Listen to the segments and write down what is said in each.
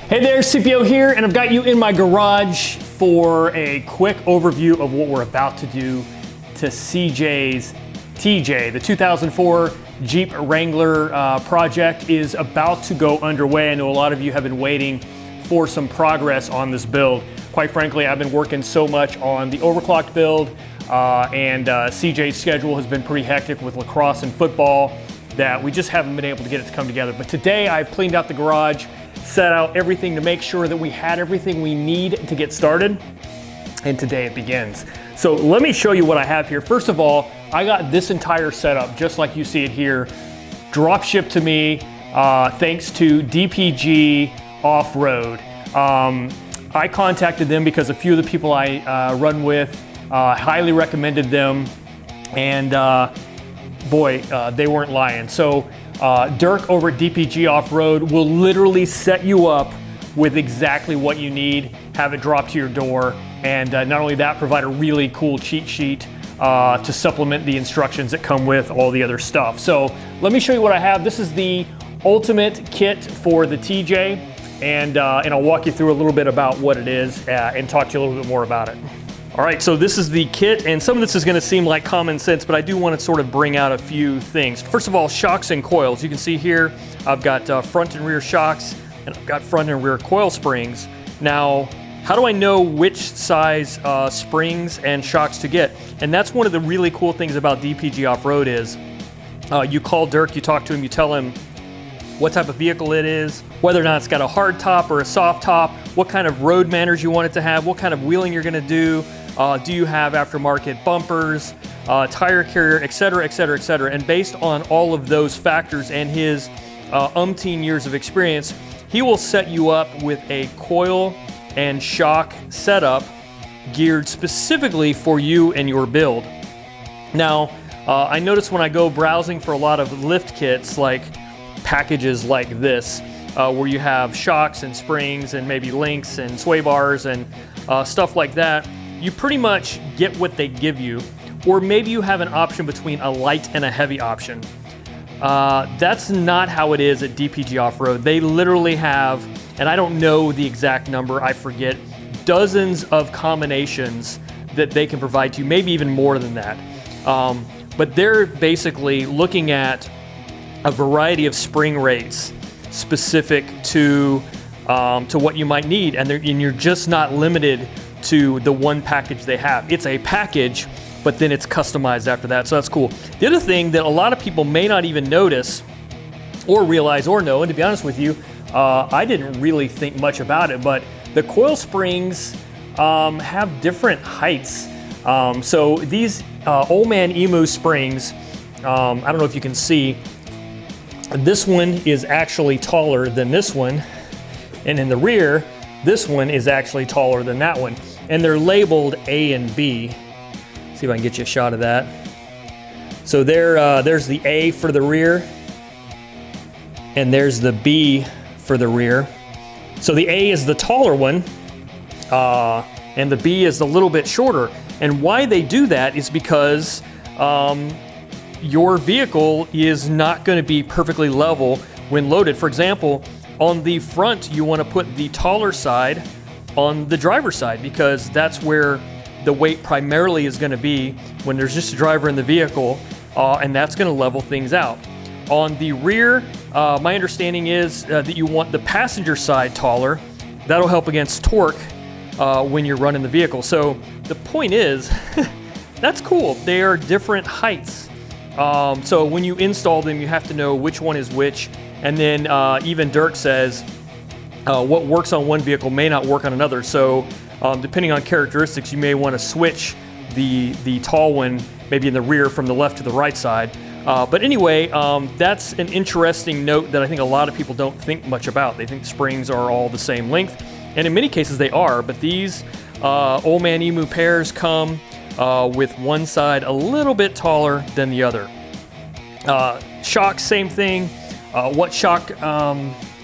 Hey there, CPO here, and I've got you in my garage for a quick overview of what we're about to do to CJ's TJ. The 2004 Jeep Wrangler project is about to go underway. I know a lot of you have been waiting for some progress on this build. Quite frankly, I've been working so much on the overclocked build, and CJ's schedule has been pretty hectic with lacrosse and football that we just haven't been able to get it to come together. But today I've cleaned out the garage, set out everything to make sure that we had everything we need to get started, and today it begins. So let me show you what I have here. First of all, I got this entire setup, just like you see it here, drop shipped to me thanks to DPG Off-Road. I contacted them because a few of the people I run with highly recommended them, and boy, they weren't lying. So Dirk over at DPG Off-Road will literally set you up with exactly what you need, have it drop to your door, and not only that, provide a really cool cheat sheet to supplement the instructions that come with all the other stuff. So let me show you what I have. This is the ultimate kit for the TJ, and I'll walk you through a little bit about what it is and talk to you a little bit more about it. All right, so this is the kit, and some of this is gonna seem like common sense, but I do wanna sort of bring out a few things. First of all, shocks and coils. You can see here, I've got front and rear shocks, and I've got front and rear coil springs. Now, how do I know which size springs and shocks to get? And that's one of the really cool things about DPG Off-Road is, you call Dirk, you talk to him, you tell him what type of vehicle it is, whether or not it's got a hard top or a soft top, what kind of road manners you want it to have, what kind of wheeling you're gonna do you have aftermarket bumpers, tire carrier, et cetera, et cetera, et cetera. And based on all of those factors and his umpteen years of experience, he will set you up with a coil and shock setup geared specifically for you and your build. Now, I notice when I go browsing for a lot of lift kits, like packages like this, where you have shocks and springs and maybe links and sway bars and stuff like that, you pretty much get what they give you, or maybe you have an option between a light and a heavy option. That's not how it is at DPG Off-Road. They literally have, and I don't know the exact number, I forget, dozens of combinations that they can provide to you, maybe even more than that. But they're basically looking at a variety of spring rates specific to what you might need, and you're just not limited to the one package they have. It's a package, but then it's customized after that, so that's cool. The other thing that a lot of people may not even notice or realize or know, and to be honest with you, I didn't really think much about it, but the coil springs have different heights. So these Old Man Emu springs, I don't know if you can see, this one is actually taller than this one, and in the rear, this one is actually taller than that one. And they're labeled A and B. See if I can get you a shot of that. So there's the A for the rear, and there's the B for the rear. So the A is the taller one, and the B is a little bit shorter. And why they do that is because your vehicle is not going to be perfectly level when loaded. For example, on the front, you want to put the taller side on the driver's side, because that's where the weight primarily is going to be when there's just a driver in the vehicle, and that's going to level things out. On the rear, my understanding is that you want the passenger side taller. That'll help against torque when you're running the vehicle. So the point is, that's cool. They are different heights. So when you install them, you have to know which one is which. And then even Dirk says what works on one vehicle may not work on another. So depending on characteristics, you may want to switch the tall one maybe in the rear from the left to the right side. But anyway, that's an interesting note that I think a lot of people don't think much about. They think springs are all the same length, and in many cases they are, but these Old Man Emu pairs come with one side a little bit taller than the other. Shocks, same thing. What shock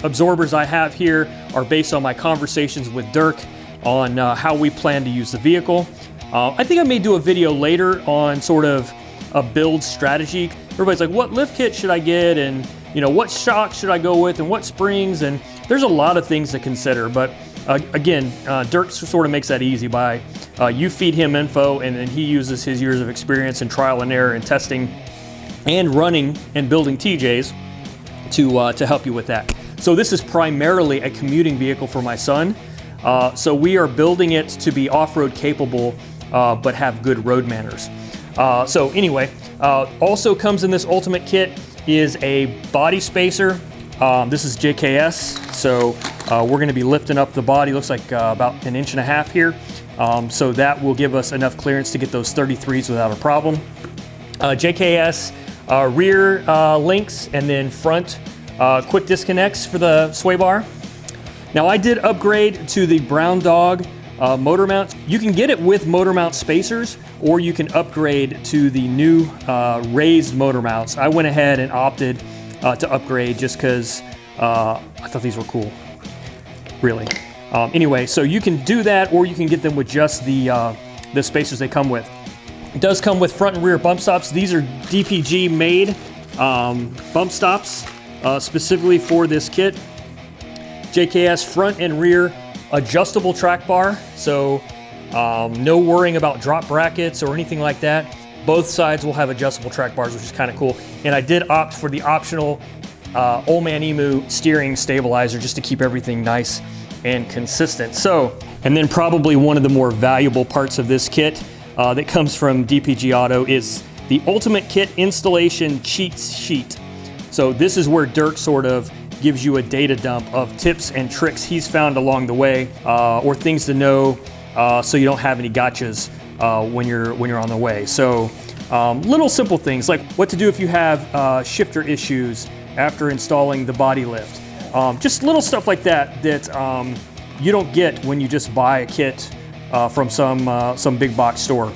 absorbers I have here are based on my conversations with Dirk on how we plan to use the vehicle. I think I may do a video later on sort of a build strategy. Everybody's like, what lift kit should I get? And you know, what shock should I go with and what springs, and there's a lot of things to consider. But again, Dirk sort of makes that easy by you feed him info, and then he uses his years of experience and trial and error and testing and running and building TJs to help you with that. So this is primarily a commuting vehicle for my son. So we are building it to be off-road capable, but have good road manners. So anyway, also comes in this ultimate kit is a body spacer. This is JKS, so we're gonna be lifting up the body, looks like about 1.5 inches here. So that will give us enough clearance to get those 33s without a problem. JKS rear links, and then front quick disconnects for the Swaybar. Now I did upgrade to the Brown Dog motor mount. You can get it with motor mount spacers, or you can upgrade to the new raised motor mounts. I went ahead and opted to upgrade just because I thought these were cool, really. Anyway, so you can do that, or you can get them with just the spacers they come with. It does come with front and rear bump stops. These are DPG made bump stops specifically for this kit. JKS front and rear adjustable track bar, so no worrying about drop brackets or anything like that. Both sides will have adjustable track bars, which is kind of cool. And I did opt for the optional Old Man Emu steering stabilizer just to keep everything nice and consistent. So, and then probably one of the more valuable parts of this kit that comes from DPG Auto is the Ultimate Kit Installation Cheat Sheet. So this is where Dirk sort of gives you a data dump of tips and tricks he's found along the way, or things to know so you don't have any gotchas when you're on the way. So little simple things like what to do if you have shifter issues after installing the body lift. Just little stuff like that that you don't get when you just buy a kit from some big box store.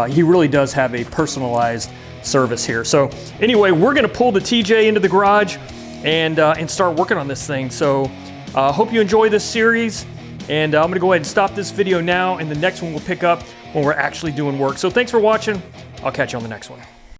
He really does have a personalized service here. So anyway, we're gonna pull the TJ into the garage and start working on this thing. So hope you enjoy this series, and I'm gonna go ahead and stop this video now, and the next one we'll pick up when we're actually doing work. So thanks for watching. I'll catch you on the next one.